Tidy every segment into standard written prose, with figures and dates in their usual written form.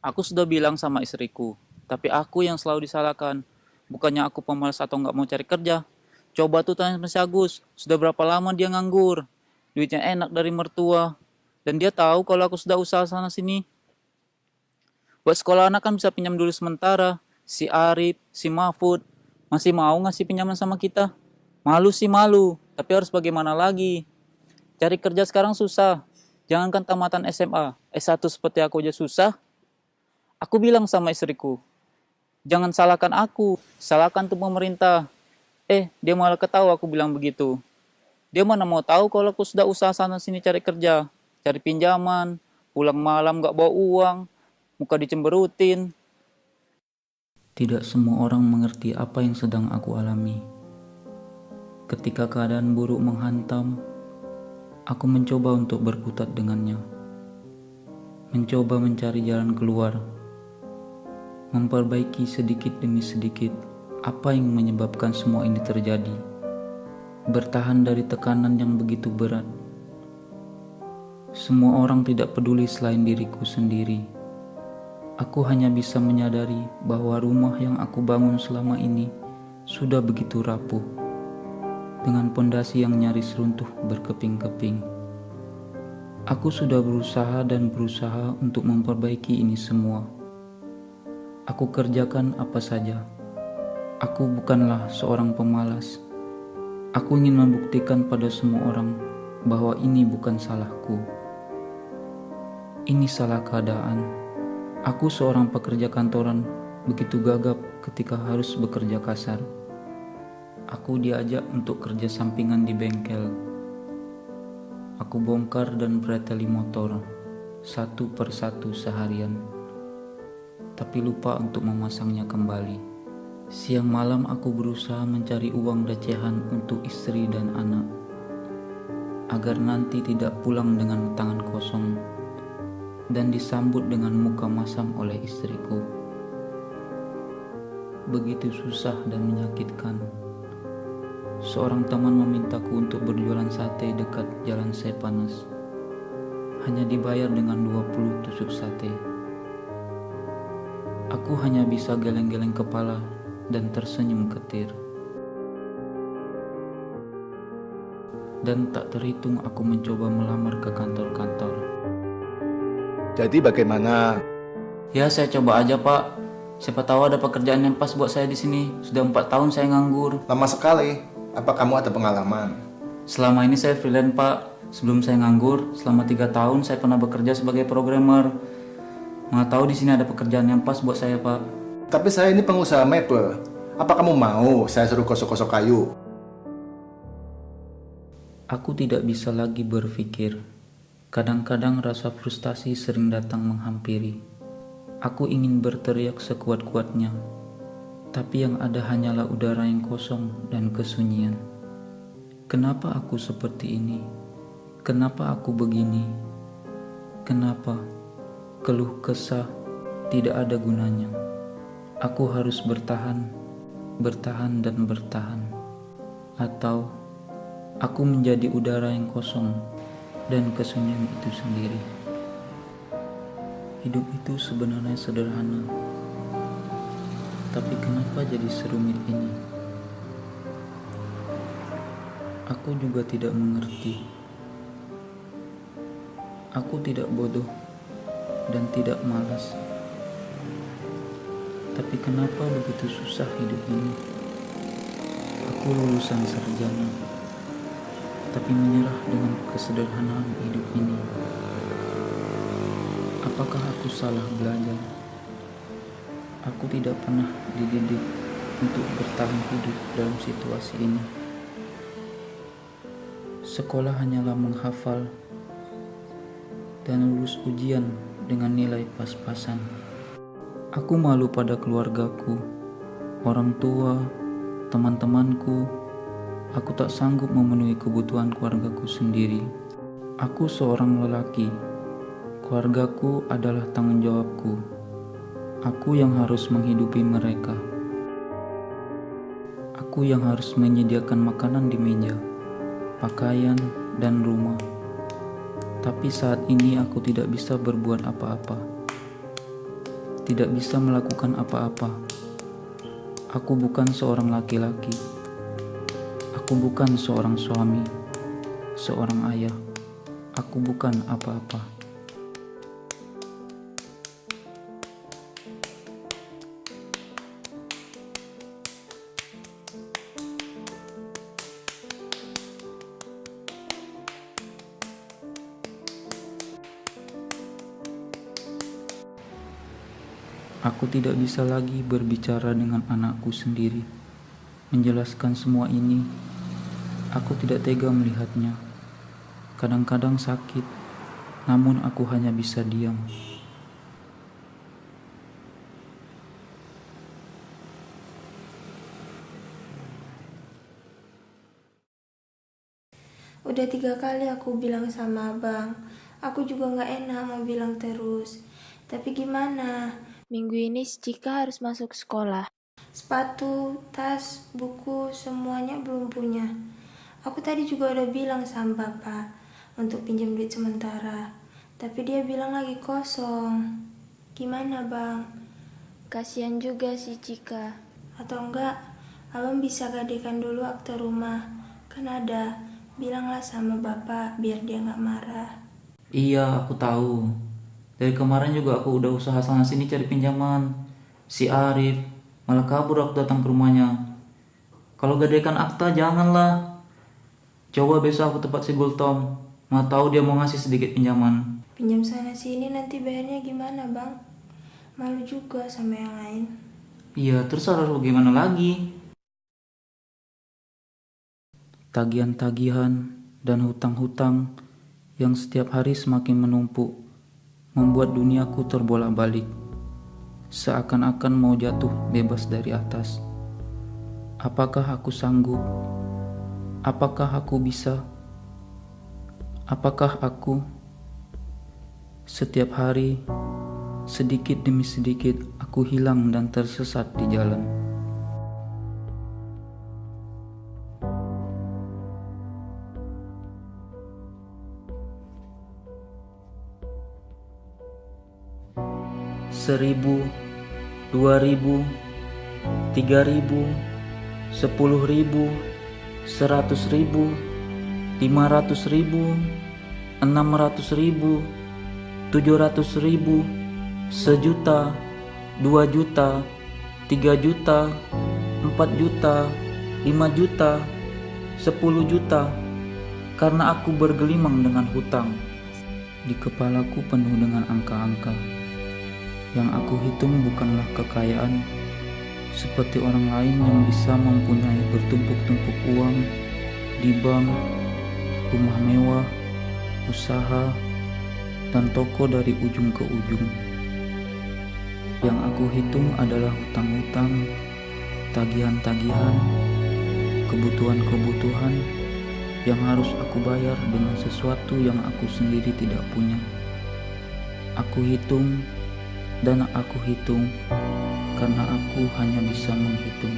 Aku sudah bilang sama istriku, tapi aku yang selalu disalahkan. Bukannya aku pemalas atau nggak mau cari kerja. Coba tuh tanya sama si Agus, sudah berapa lama dia nganggur? Duitnya enak dari mertua. Dan dia tahu kalau aku sudah usaha sana sini. Buat sekolah anak kan bisa pinjam dulu sementara. Si Arif, si Mahfud, masih mau ngasih pinjaman sama kita. Malu sih malu, tapi harus bagaimana lagi? Cari kerja sekarang susah. Jangankan tamatan SMA, S1 seperti aku aja susah. Aku bilang sama istriku, jangan salahkan aku, salahkan tuh pemerintah. Dia malah ketawa aku bilang begitu. Dia mana mau tahu kalau aku sudah usaha sana sini cari kerja, cari pinjaman, pulang malam gak bawa uang, muka dicemberutin. Tidak semua orang mengerti apa yang sedang aku alami. Ketika keadaan buruk menghantam, aku mencoba untuk berkutat dengannya. Mencoba mencari jalan keluar. Memperbaiki sedikit demi sedikit apa yang menyebabkan semua ini terjadi. Bertahan dari tekanan yang begitu berat. Semua orang tidak peduli selain diriku sendiri. Aku hanya bisa menyadari bahwa rumah yang aku bangun selama ini sudah begitu rapuh, dengan pondasi yang nyaris runtuh berkeping-keping. Aku sudah berusaha dan berusaha untuk memperbaiki ini semua. Aku kerjakan apa saja. Aku bukanlah seorang pemalas. Aku ingin membuktikan pada semua orang bahwa ini bukan salahku. Ini salah keadaan. Aku seorang pekerja kantoran, begitu gagap ketika harus bekerja kasar. Aku diajak untuk kerja sampingan di bengkel. Aku bongkar dan preteli motor satu persatu seharian, tapi lupa untuk memasangnya kembali. Siang malam aku berusaha mencari uang recehan untuk istri dan anak, agar nanti tidak pulang dengan tangan kosong dan disambut dengan muka masam oleh istriku. Begitu susah dan menyakitkan. Seorang teman memintaku untuk berjualan sate dekat Jalan Sepanas. Hanya dibayar dengan 20 tusuk sate. Aku hanya bisa geleng-geleng kepala dan tersenyum ketir. Dan tak terhitung aku mencoba melamar ke kantor-kantor. Jadi bagaimana? Ya saya coba aja Pak. Siapa tahu ada pekerjaan yang pas buat saya di sini. Sudah 4 tahun saya nganggur. Lama sekali. Apa kamu ada pengalaman? Selama ini saya freelance Pak. Sebelum saya nganggur, selama 3 tahun saya pernah bekerja sebagai programmer. Mana tahu di sini ada pekerjaan yang pas buat saya Pak. Tapi saya ini pengusaha mebel. Apa kamu mau saya suruh gosok-gosok kayu? Aku tidak bisa lagi berpikir. Kadang-kadang rasa frustasi sering datang menghampiri. Aku ingin berteriak sekuat-kuatnya, tapi yang ada hanyalah udara yang kosong dan kesunyian. Kenapa aku seperti ini? Kenapa aku begini? Kenapa? Keluh kesah tidak ada gunanya. Aku harus bertahan, bertahan dan bertahan. Atau aku menjadi udara yang kosong dan kesunyian itu sendiri. Hidup itu sebenarnya sederhana, tapi kenapa jadi serumit ini? Aku juga tidak mengerti. Aku tidak bodoh dan tidak malas. Tapi kenapa begitu susah hidup ini? Aku lulusan sarjana, tapi menyerah dengan kesederhanaan hidup ini. Apakah aku salah belajar? Aku tidak pernah dididik untuk bertahan hidup dalam situasi ini. Sekolah hanyalah menghafal dan lulus ujian dengan nilai pas-pasan. Aku malu pada keluargaku, orang tua, teman-temanku. Aku tak sanggup memenuhi kebutuhan keluargaku sendiri. Aku seorang lelaki. Keluargaku adalah tanggung jawabku. Aku yang harus menghidupi mereka. Aku yang harus menyediakan makanan di meja, pakaian, dan rumah. Tapi saat ini aku tidak bisa berbuat apa-apa. tidak bisa melakukan apa-apa. Aku bukan seorang laki-laki. Aku bukan seorang suami, seorang ayah. Aku bukan apa-apa. Aku tidak bisa lagi berbicara dengan anakku sendiri. Menjelaskan semua ini, aku tidak tega melihatnya. Kadang-kadang sakit, namun aku hanya bisa diam. Udah 3 kali aku bilang sama abang. Aku juga gak enak mau bilang terus. Tapi gimana? Minggu ini si Cika harus masuk sekolah. Sepatu, tas, buku, semuanya belum punya. Aku tadi juga udah bilang sama bapak untuk pinjam duit sementara. Tapi dia bilang lagi kosong. Gimana bang? Kasihan juga si Cika. Atau enggak, abang bisa gadekan dulu akte rumah. Kan ada. Bilanglah sama bapak biar dia gak marah. Iya, aku tahu. Dari kemarin juga aku udah usaha sana sini cari pinjaman. Si Arif malah kabur aku datang ke rumahnya. Kalau gadekan akta janganlah. Coba besok aku tempat si Gultom. Mau tahu dia mau ngasih sedikit pinjaman. Pinjam sana sini nanti bayarnya gimana bang? Malu juga sama yang lain. Iya, terus harus bagaimana lagi? Tagihan-tagihan dan hutang-hutang yang setiap hari semakin menumpuk membuat duniaku terbolak-balik, seakan-akan mau jatuh bebas dari atas. Apakah aku sanggup? Apakah aku bisa? Apakah aku? Setiap hari, sedikit demi sedikit, aku hilang dan tersesat di jalan. Seribu, 2.000, 3.000, 10.000, 100.000, 500.000, 600.000, 700.000, 1 juta, 2 juta, 3 juta, 4 juta, 5 juta, 10 juta, karena aku bergelimang dengan hutang. Di kepalaku penuh dengan angka-angka. Yang aku hitung bukanlah kekayaan seperti orang lain yang bisa mempunyai bertumpuk-tumpuk uang di bank, rumah mewah, usaha, dan toko dari ujung ke ujung. Yang aku hitung adalah hutang-hutang, tagihan-tagihan, kebutuhan-kebutuhan yang harus aku bayar dengan sesuatu yang aku sendiri tidak punya. Aku hitung dan aku hitung karena aku hanya bisa menghitung.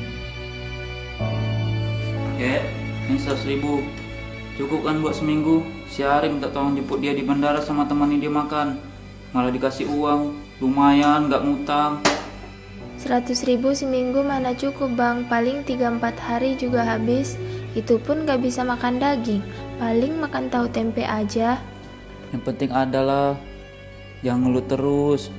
Ini 100.000 cukup kan buat seminggu? Si Ari minta tolong jemput dia di bandara sama temannya dia makan, malah dikasih uang, lumayan gak ngutang. 100.000 seminggu mana cukup bang, paling 3-4 hari juga habis. Itu pun gak bisa makan daging, paling makan tahu tempe aja. Yang penting adalah jangan ngeluh terus.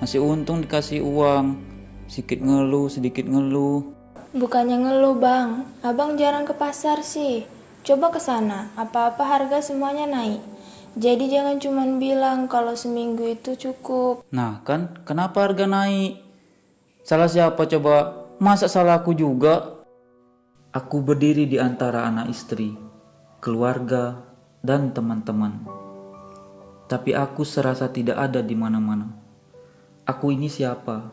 Masih untung dikasih uang, sedikit ngeluh. Bukannya ngeluh bang, abang jarang ke pasar sih. Coba ke sana, apa-apa harga semuanya naik. Jadi jangan cuman bilang kalau seminggu itu cukup. Nah kan, kenapa harga naik? Salah siapa coba? Masa salah aku juga? Aku berdiri di antara anak istri, keluarga, dan teman-teman. Tapi aku serasa tidak ada di mana-mana. Aku ini siapa?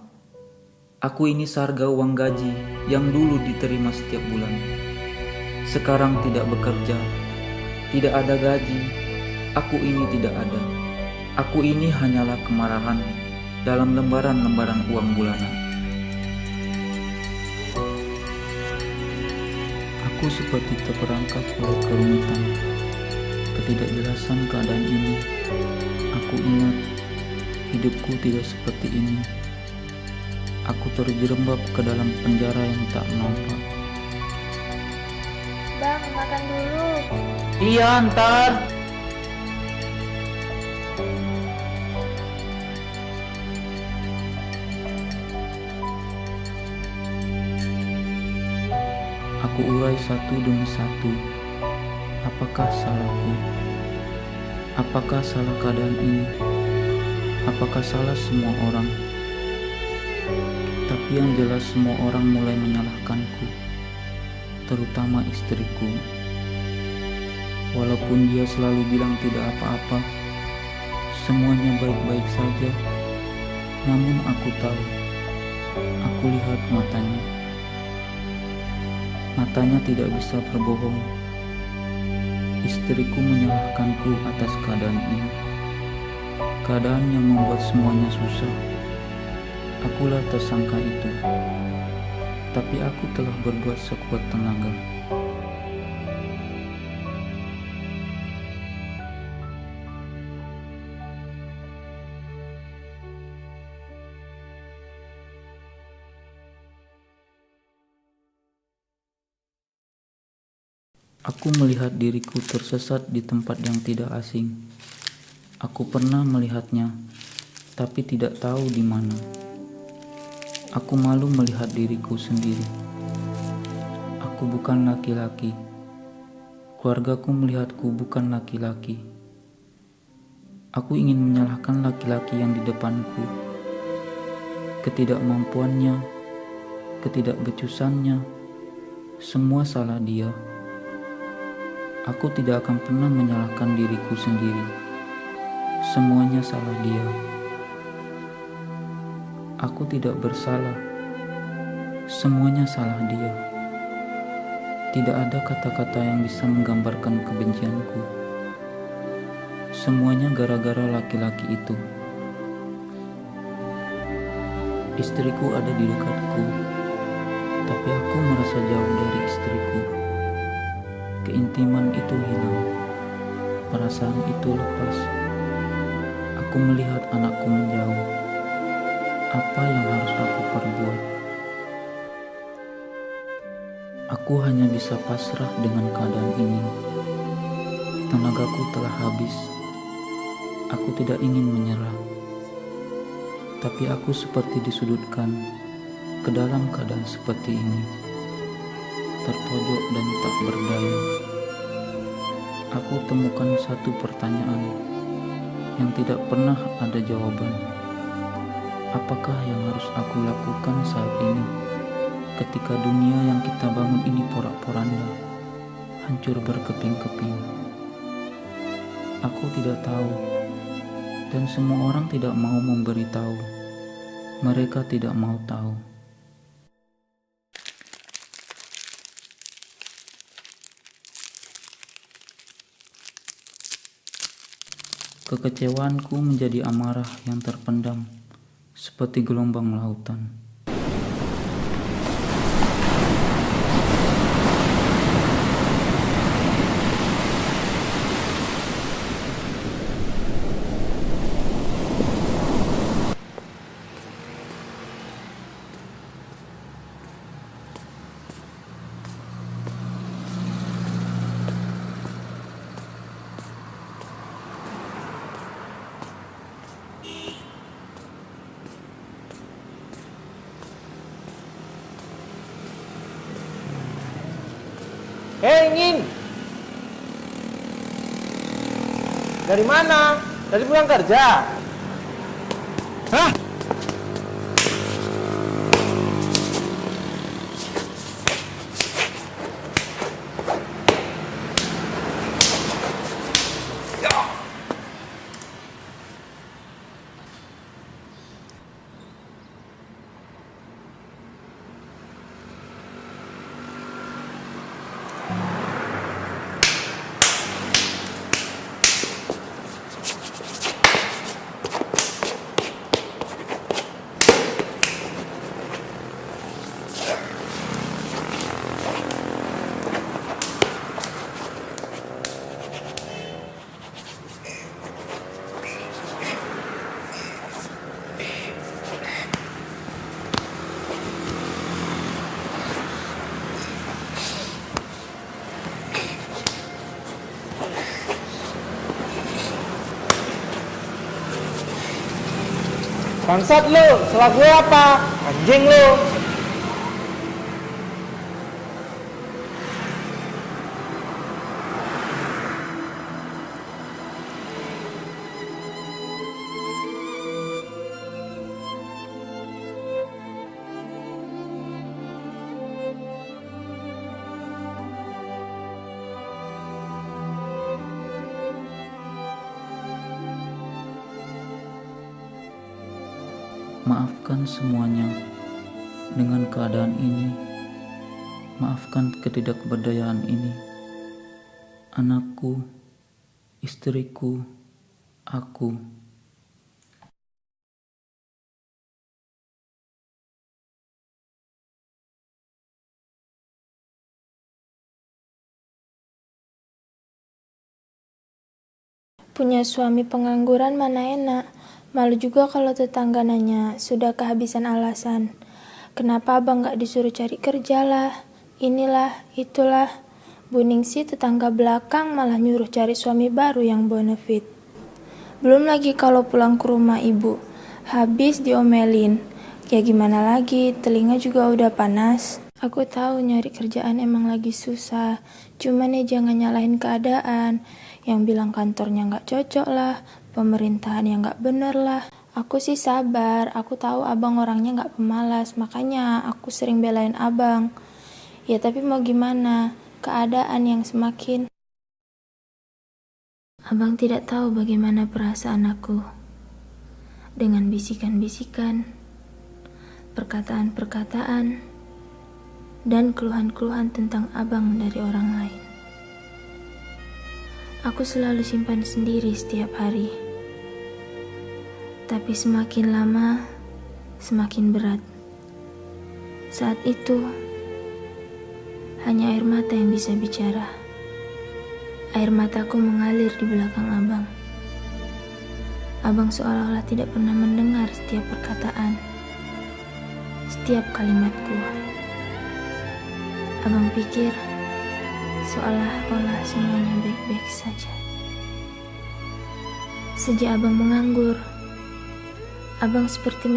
Aku ini sarga uang gaji yang dulu diterima setiap bulan. Sekarang tidak bekerja, tidak ada gaji. Aku ini tidak ada. Aku ini hanyalah kemarahan dalam lembaran-lembaran uang bulanan. Aku seperti terperangkap oleh kerumitan, ketidakjelasan keadaan ini. Aku ingat hidupku tidak seperti ini Aku terjerembab ke dalam penjara yang tak nampak. Bang, makan dulu. Iya, ntar. Aku urai satu demi satu. Apakah salahku? Apakah salah keadaan ini? Apakah salah semua orang? Tapi yang jelas semua orang mulai menyalahkanku, terutama istriku. Walaupun dia selalu bilang tidak apa-apa, semuanya baik-baik saja, namun aku tahu, aku lihat matanya. Matanya tidak bisa berbohong. Istriku menyalahkanku atas keadaan ini. Keadaan yang membuat semuanya susah. Akulah tersangka itu. Tapi aku telah berbuat sekuat tenaga. Aku melihat diriku tersesat di tempat yang tidak asing. Aku pernah melihatnya, tapi tidak tahu di mana. Aku malu melihat diriku sendiri. Aku bukan laki-laki. Keluargaku melihatku bukan laki-laki. Aku ingin menyalahkan laki-laki yang di depanku. Ketidakmampuannya, ketidakbecusannya, semua salah dia. Aku tidak akan pernah menyalahkan diriku sendiri. Semuanya salah dia. Aku tidak bersalah. Semuanya salah dia. Tidak ada kata-kata yang bisa menggambarkan kebencianku. Semuanya gara-gara laki-laki itu. Istriku ada di dekatku, tapi aku merasa jauh dari istriku. Keintiman itu hilang, perasaan itu lepas. Aku melihat anakku menjauh. Apa yang harus aku perbuat? Aku hanya bisa pasrah dengan keadaan ini. Tenagaku telah habis. Aku tidak ingin menyerah. Tapi aku seperti disudutkan ke dalam keadaan seperti ini. Terpojok dan tak berdaya. Aku temukan satu pertanyaan yang tidak pernah ada jawaban. Apakah yang harus aku lakukan saat ini ketika dunia yang kita bangun ini porak-poranda, hancur berkeping-keping? Aku tidak tahu, dan semua orang tidak mau memberitahu. Mereka tidak mau tahu. Kekecewaanku menjadi amarah yang terpendam, seperti gelombang lautan. Hei, Ingin! Dari mana? Dari pulang kerja? Hah? Bangsat lo, salah gue apa? Anjing lo. Maafkan semuanya dengan keadaan ini. Maafkan ketidakberdayaan ini. Anakku, istriku, aku. Punya suami pengangguran mana enak. Malu juga kalau tetangga nanya, sudah kehabisan alasan. Kenapa abang gak disuruh cari kerja lah, inilah, itulah. Bu Ningsi tetangga belakang malah nyuruh cari suami baru yang bonafit. Belum lagi kalau pulang ke rumah ibu, habis diomelin. Ya gimana lagi, telinga juga udah panas. Aku tahu nyari kerjaan emang lagi susah, cuman ya jangan nyalahin keadaan. Yang bilang kantornya gak cocok lah, pemerintahan yang gak bener lah. Aku sih sabar, aku tahu abang orangnya gak pemalas, makanya aku sering belain abang. Ya tapi mau gimana, keadaan yang semakin... Abang tidak tahu bagaimana perasaan aku. Dengan bisikan-bisikan, perkataan-perkataan, dan keluhan-keluhan tentang abang dari orang lain. Aku selalu simpan sendiri setiap hari. Tapi semakin lama, semakin berat. Saat itu, hanya air mata yang bisa bicara. Air mataku mengalir di belakang abang. Abang seolah-olah tidak pernah mendengar setiap perkataan, setiap kalimatku. Abang pikir, seolah-olah semuanya baik-baik saja. Sejak abang menganggur, abang seperti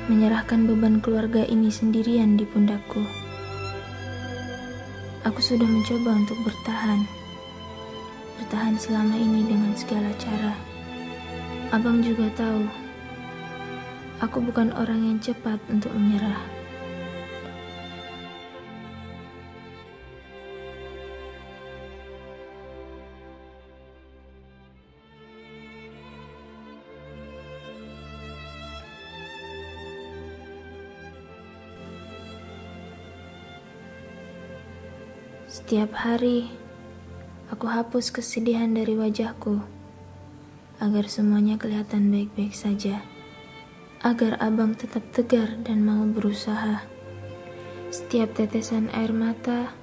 menyerahkan beban keluarga ini sendirian di pundakku. Aku sudah mencoba untuk bertahan selama ini dengan segala cara. Abang juga tahu, aku bukan orang yang cepat untuk menyerah. Setiap hari, aku hapus kesedihan dari wajahku, agar semuanya kelihatan baik-baik saja. Agar abang tetap tegar dan mau berusaha. Setiap tetesan air mata,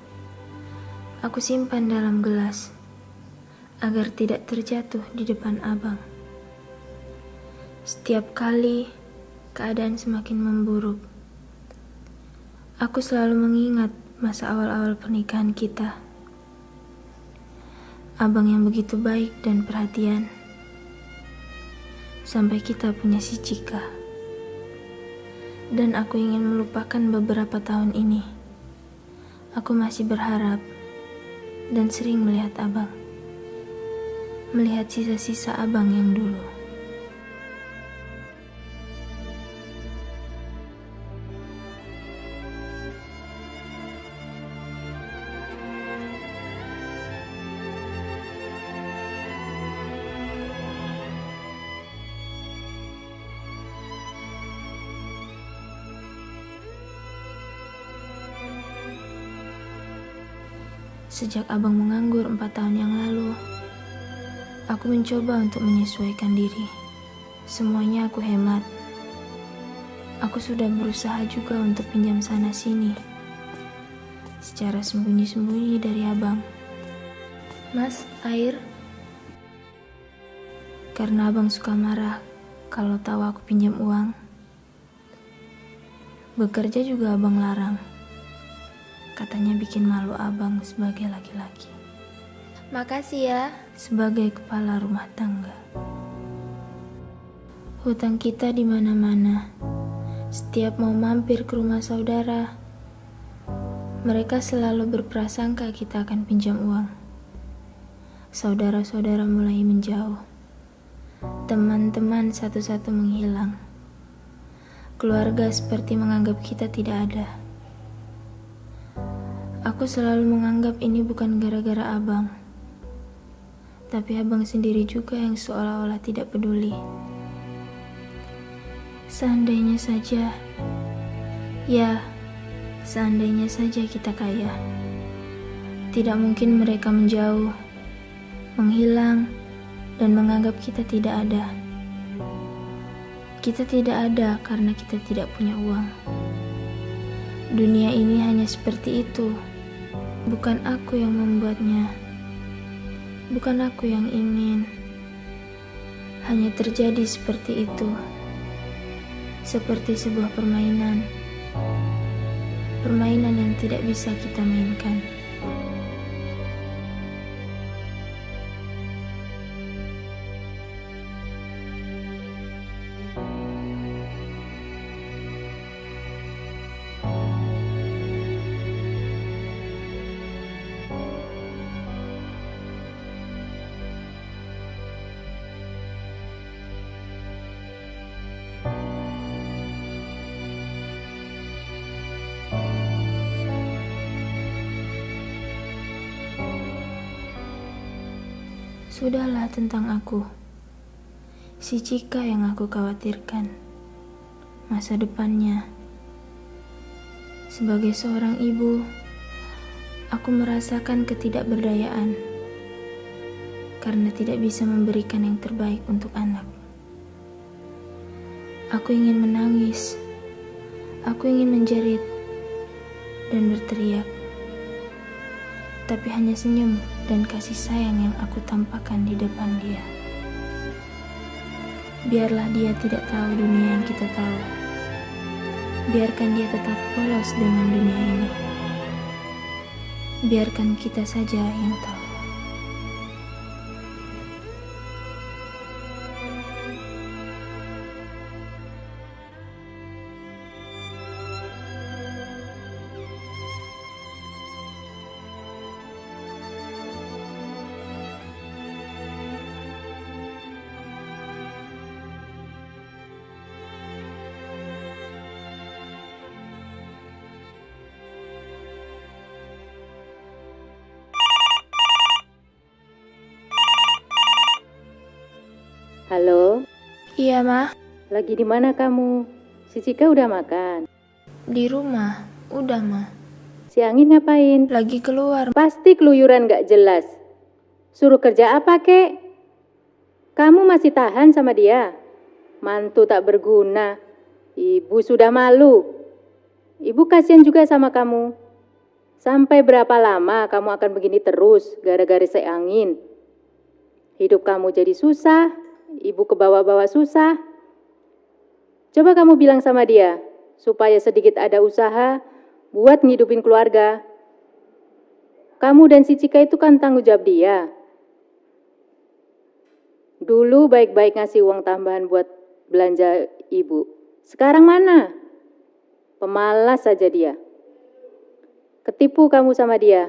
aku simpan dalam gelas, agar tidak terjatuh di depan abang. Setiap kali, keadaan semakin memburuk. Aku selalu mengingat masa awal-awal pernikahan kita. Abang yang begitu baik dan perhatian. Sampai kita punya si Cika. Dan aku ingin melupakan beberapa tahun ini. Aku masih berharap dan sering melihat abang. Melihat sisa-sisa abang yang dulu. Sejak abang menganggur 4 tahun yang lalu, aku mencoba untuk menyesuaikan diri. Semuanya aku hemat. Aku sudah berusaha juga untuk pinjam sana-sini, secara sembunyi-sembunyi dari abang. Mas, air? Karena abang suka marah kalau tahu aku pinjam uang. Bekerja juga abang larang. Katanya bikin malu abang sebagai laki-laki. Makasih ya. Sebagai kepala rumah tangga. Hutang kita di mana-mana. Setiap mau mampir ke rumah saudara, mereka selalu berprasangka kita akan pinjam uang. Saudara-saudara mulai menjauh. Teman-teman satu-satu menghilang. Keluarga seperti menganggap kita tidak ada. Aku selalu menganggap ini bukan gara-gara abang. Tapi abang sendiri juga yang seolah-olah tidak peduli. Seandainya saja, seandainya saja kita kaya. Tidak mungkin mereka menjauh, menghilang, dan menganggap kita tidak ada. Kita tidak ada karena kita tidak punya uang. Dunia ini hanya seperti itu. Bukan aku yang membuatnya. Bukan aku yang ingin. Hanya terjadi seperti itu. Seperti sebuah permainan. Permainan yang tidak bisa kita mainkan. Sudahlah tentang aku. Si Cika yang aku khawatirkan. Masa depannya. Sebagai seorang ibu, aku merasakan ketidakberdayaan. Karena tidak bisa memberikan yang terbaik untuk anak. Aku ingin menangis. Aku ingin menjerit. Dan berteriak. Tapi hanya senyum dan kasih sayang yang aku tampakkan di depan dia. Biarlah dia tidak tahu dunia yang kita tahu. Biarkan dia tetap polos dengan dunia ini. Biarkan kita saja yang tahu. Halo, Iya, Ma. lagi di mana kamu? Si Cika udah makan? Di rumah. Udah, Ma. Si Angin ngapain? Lagi keluar. Pasti keluyuran gak jelas. Suruh kerja apa, kek? Kamu masih tahan sama dia? Mantu tak berguna. Ibu sudah malu. Ibu kasihan juga sama kamu. Sampai berapa lama kamu akan begini terus gara-gara si Angin? Hidup kamu jadi susah. Ibu ke bawah-bawah susah. Coba kamu bilang sama dia, supaya sedikit ada usaha buat ngidupin keluarga. Kamu dan si Cika itu kan tanggung jawab dia. Dulu baik-baik ngasih uang tambahan buat belanja ibu. Sekarang mana? Pemalas saja dia. Ketipu kamu sama dia.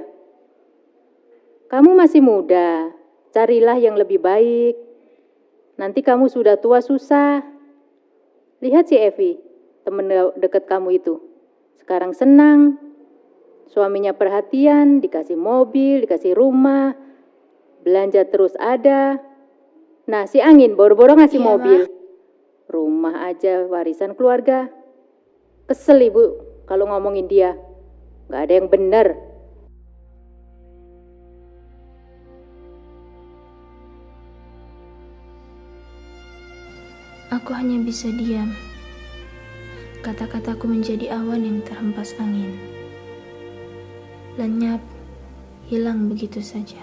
Kamu masih muda, carilah yang lebih baik. Nanti kamu sudah tua susah. Lihat si Evi, temen deket kamu itu. Sekarang senang. Suaminya perhatian, dikasih mobil, dikasih rumah. Belanja terus ada. Nah, si Angin boro-boro ngasih Iya, mobil. Rumah aja warisan keluarga. Kesel ibu kalau ngomongin dia. Gak ada yang benar. Aku hanya bisa diam. Kata-kataku menjadi awan yang terhempas angin. Lenyap, hilang begitu saja.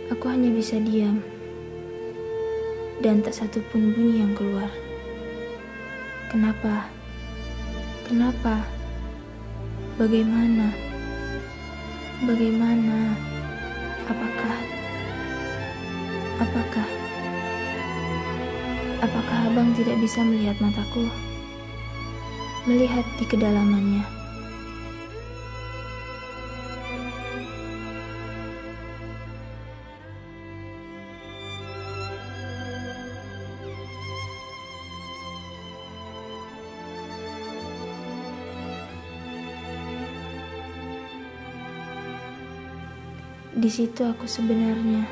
Aku hanya bisa diam. Dan tak satu pun bunyi yang keluar. Kenapa? Kenapa? Bagaimana? Bagaimana? Apakah? Apakah? Apakah abang tidak bisa melihat mataku? Melihat di kedalamannya. Di situ aku sebenarnya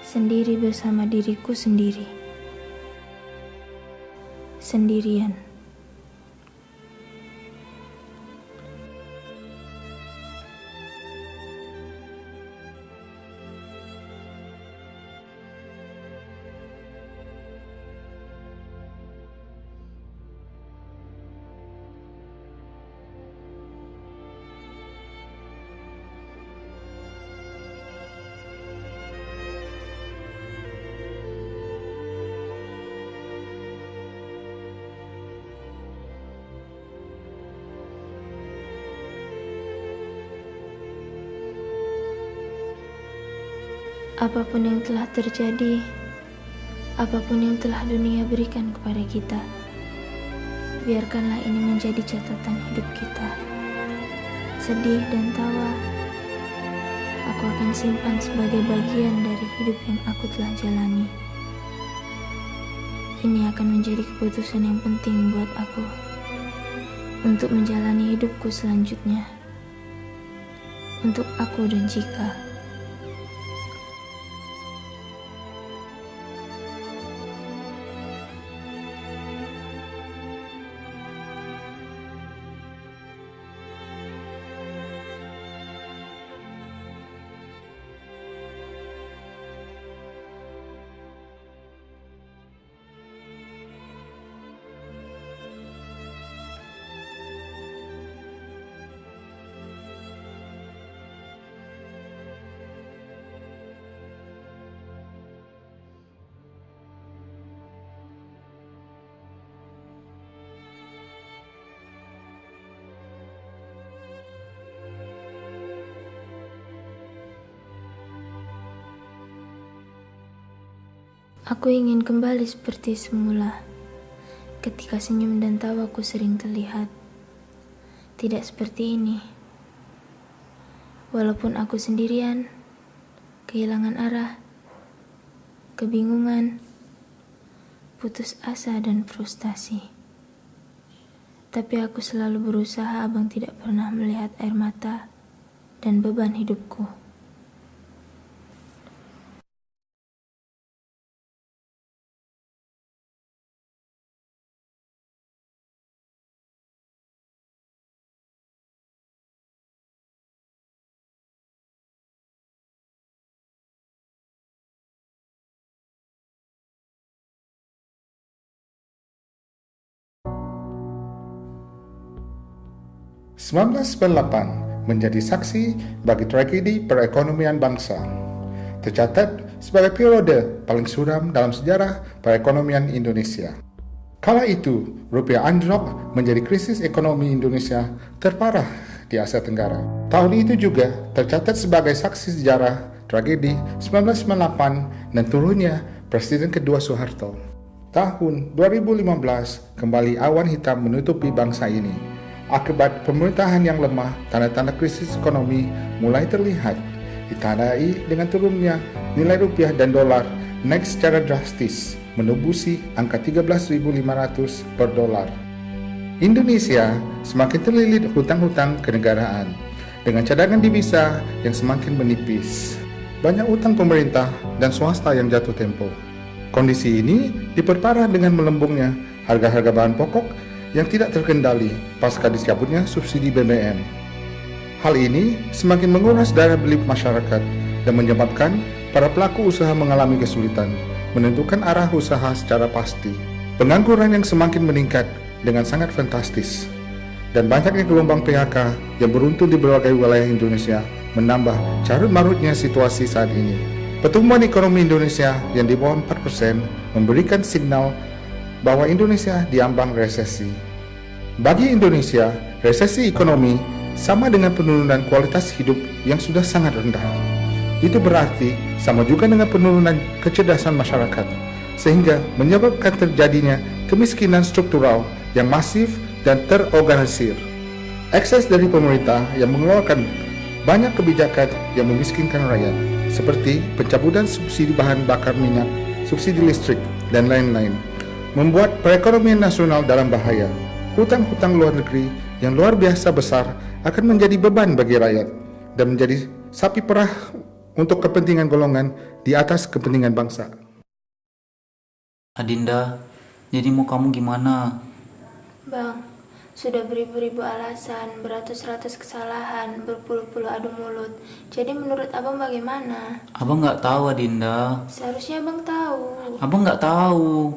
sendiri bersama diriku sendiri, sendirian. Apapun yang telah terjadi, apapun yang telah dunia berikan kepada kita, biarkanlah ini menjadi catatan hidup kita. Sedih dan tawa, aku akan simpan sebagai bagian dari hidup yang aku telah jalani. Ini akan menjadi keputusan yang penting buat aku untuk menjalani hidupku selanjutnya, untuk aku dan Cika. Aku ingin kembali seperti semula, ketika senyum dan tawaku sering terlihat. Tidak seperti ini. Walaupun aku sendirian, kehilangan arah, kebingungan, putus asa dan frustasi. Tapi aku selalu berusaha abang tidak pernah melihat air mata dan beban hidupku. (1998) menjadi saksi bagi tragedi perekonomian bangsa. Tercatat sebagai periode paling suram dalam sejarah perekonomian Indonesia. Kala itu, rupiah anjlok menjadi krisis ekonomi Indonesia terparah di Asia Tenggara. Tahun itu juga tercatat sebagai saksi sejarah tragedi 1998 dan turunnya Presiden kedua Soeharto. Tahun 2015 kembali awan hitam menutupi bangsa ini. Akibat pemerintahan yang lemah, tanda-tanda krisis ekonomi mulai terlihat, ditandai dengan turunnya nilai rupiah dan dolar naik secara drastis, menembusi angka 13.500 per dolar. Indonesia semakin terlilit hutang-hutang kenegaraan, dengan cadangan devisa yang semakin menipis. Banyak utang pemerintah dan swasta yang jatuh tempo. Kondisi ini diperparah dengan melembungnya harga-harga bahan pokok yang tidak terkendali pasca dicabutnya subsidi BBM. Hal ini semakin menguras daya beli masyarakat dan menyebabkan para pelaku usaha mengalami kesulitan menentukan arah usaha secara pasti. Pengangguran yang semakin meningkat dengan sangat fantastis, dan banyaknya gelombang PHK yang beruntun di berbagai wilayah Indonesia menambah carut marutnya situasi saat ini. Pertumbuhan ekonomi Indonesia yang di bawah 4% memberikan signal bahwa Indonesia diambang resesi. Bagi Indonesia, resesi ekonomi sama dengan penurunan kualitas hidup yang sudah sangat rendah. Itu berarti sama juga dengan penurunan kecerdasan masyarakat, sehingga menyebabkan terjadinya kemiskinan struktural yang masif dan terorganisir. Ekses dari pemerintah yang mengeluarkan banyak kebijakan yang memiskinkan rakyat, seperti pencabutan subsidi bahan bakar minyak, subsidi listrik, dan lain-lain, membuat perekonomian nasional dalam bahaya. Hutang-hutang luar negeri yang luar biasa besar akan menjadi beban bagi rakyat dan menjadi sapi perah untuk kepentingan golongan di atas kepentingan bangsa. Adinda, jadi mau kamu gimana? Bang, sudah beribu-ribu alasan, beratus-ratus kesalahan, berpuluh-puluh adu mulut. Jadi menurut abang bagaimana? Abang nggak tahu Adinda. Seharusnya abang tahu. Abang nggak tahu.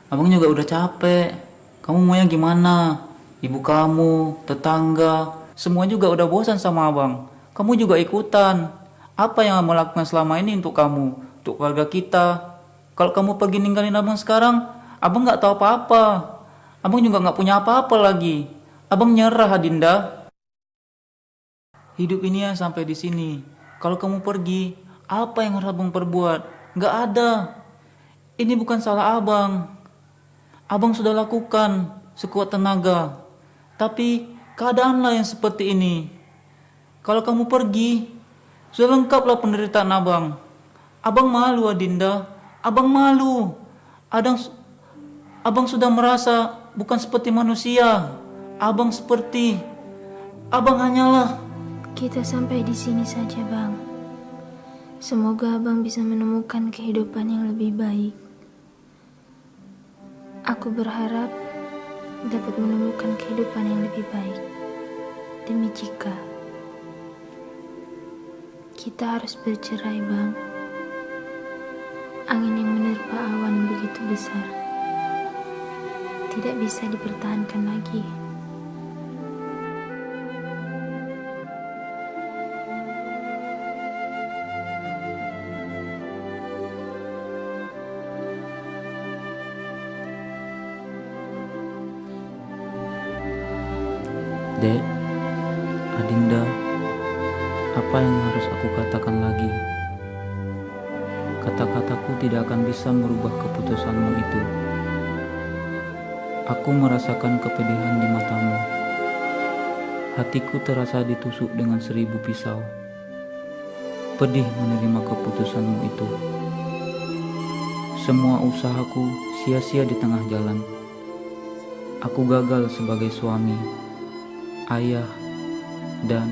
Abang juga udah capek. Kamu maunya gimana? Ibu kamu, tetangga, semua juga udah bosan sama abang. Kamu juga ikutan. Apa yang abang lakukan selama ini untuk kamu, untuk keluarga kita? Kalau kamu pergi ninggalin abang sekarang, abang nggak tahu apa-apa. Abang juga nggak punya apa-apa lagi. Abang nyerah, Adinda. Hidup ini ya sampai di sini. Kalau kamu pergi, apa yang harus abang perbuat? Nggak ada. Ini bukan salah abang. Abang sudah lakukan sekuat tenaga. Tapi keadaanlah yang seperti ini. Kalau kamu pergi, sudah lengkaplah penderitaan abang. Abang malu, Adinda. Abang malu. Abang sudah merasa bukan seperti manusia. Abang hanyalah. Kita sampai di sini saja, Bang. Semoga abang bisa menemukan kehidupan yang lebih baik. Aku berharap dapat menemukan kehidupan yang lebih baik. Demi Cika. Kita harus bercerai, Bang. Angin yang menerpa awan begitu besar. Tidak bisa dipertahankan lagi. Dek, Adinda, apa yang harus aku katakan lagi? Kata-kataku tidak akan bisa merubah keputusanmu itu. Aku merasakan kepedihan di matamu. Hatiku terasa ditusuk dengan 1000 pisau. Pedih menerima keputusanmu itu. Semua usahaku sia-sia di tengah jalan. Aku gagal sebagai suami, ayah, dan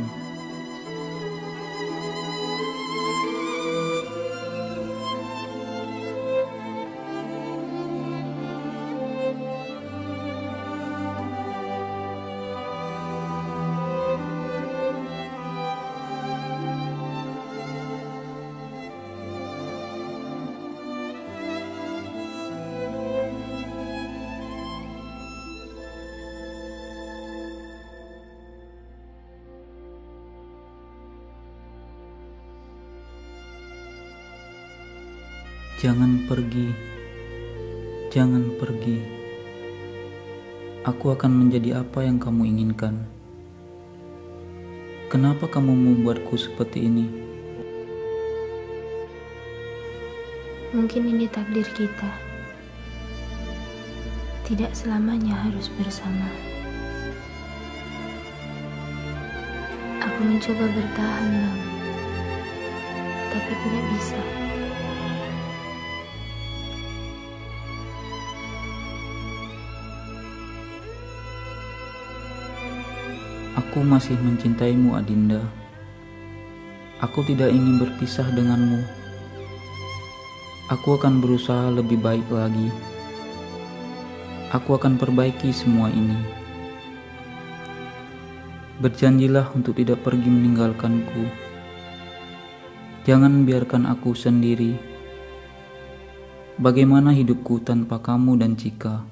jangan pergi, jangan pergi. Aku akan menjadi apa yang kamu inginkan. Kenapa kamu membuatku seperti ini? Mungkin ini takdir kita. Tidak selamanya harus bersama. Aku mencoba bertahan, Bang. Tapi tidak bisa. Aku masih mencintaimu, Adinda. Aku tidak ingin berpisah denganmu. Aku akan berusaha lebih baik lagi. Aku akan perbaiki semua ini. Berjanjilah untuk tidak pergi meninggalkanku. Jangan biarkan aku sendiri. Bagaimana hidupku tanpa kamu dan Cika?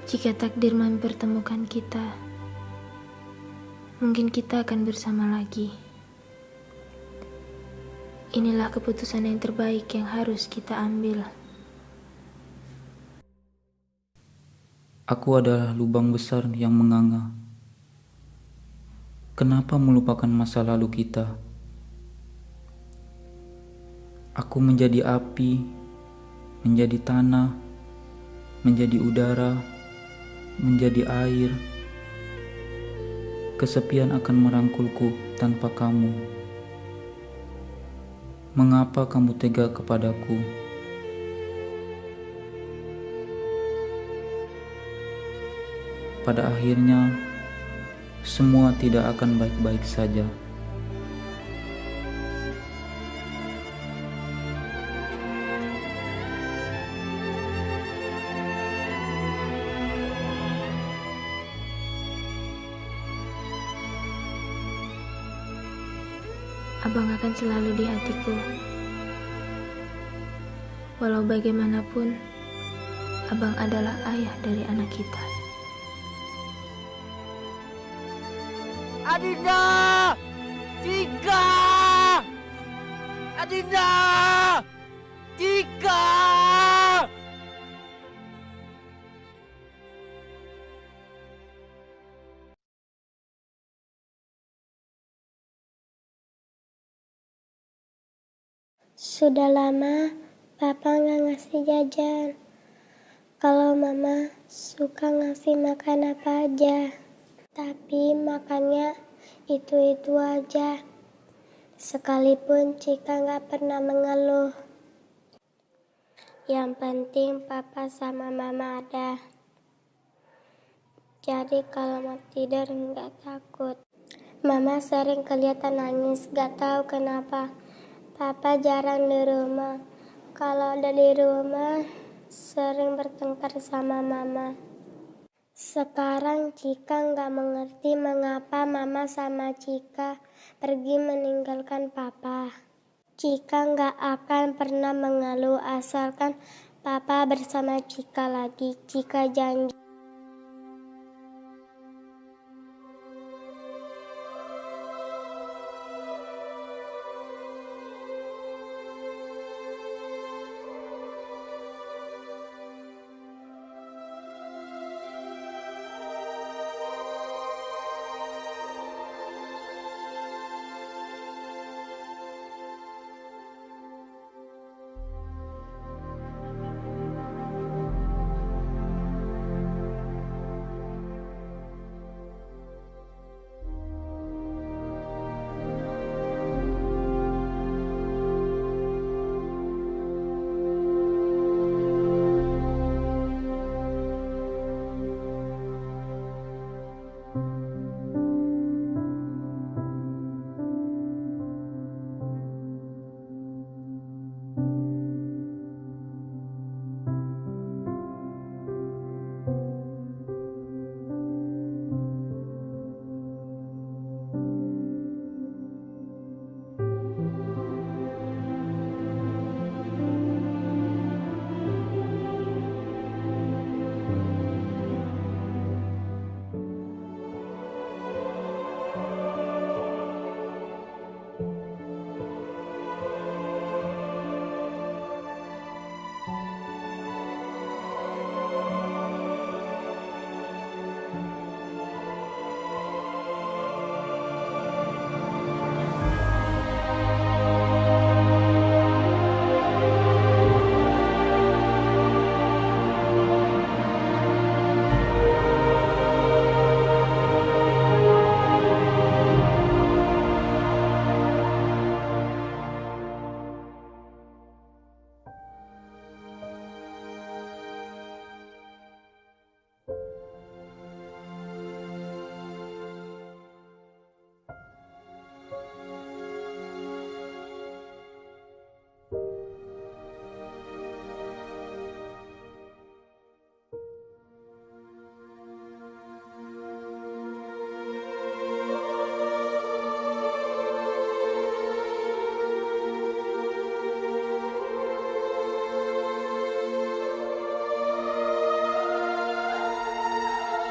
Jika takdir mempertemukan kita, mungkin kita akan bersama lagi. Inilah keputusan yang terbaik yang harus kita ambil. Aku adalah lubang besar yang menganga. Kenapa melupakan masa lalu kita? Aku menjadi api, menjadi tanah, menjadi udara, menjadi air. Kesepian akan merangkulku tanpa kamu. Mengapa kamu tega kepadaku? Pada akhirnya, semua tidak akan baik-baik saja. Abang akan selalu di hatiku. Walau bagaimanapun, Abang adalah ayah dari anak kita. Adinda! Cika! Adinda! Cika! Sudah lama Papa nggak ngasih jajan. Kalau Mama suka ngasih makan apa aja, tapi makannya itu-itu aja. Sekalipun Cika nggak pernah mengeluh. Yang penting Papa sama Mama ada. Jadi kalau mau tidur nggak takut. Mama sering kelihatan nangis, nggak tahu kenapa. Papa jarang di rumah. Kalau ada di rumah, sering bertengkar sama Mama. Sekarang Cika nggak mengerti mengapa Mama sama Cika pergi meninggalkan Papa. Cika nggak akan pernah mengeluh asalkan Papa bersama Cika lagi. Cika janji.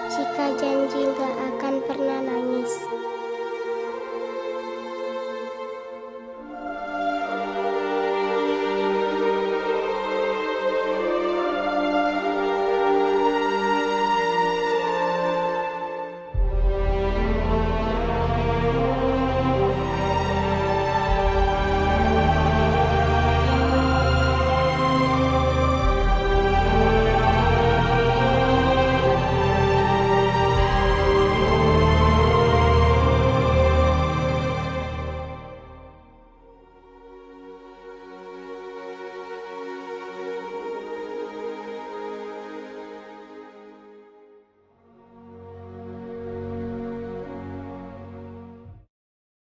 Cika janji gak akan pernah nangis.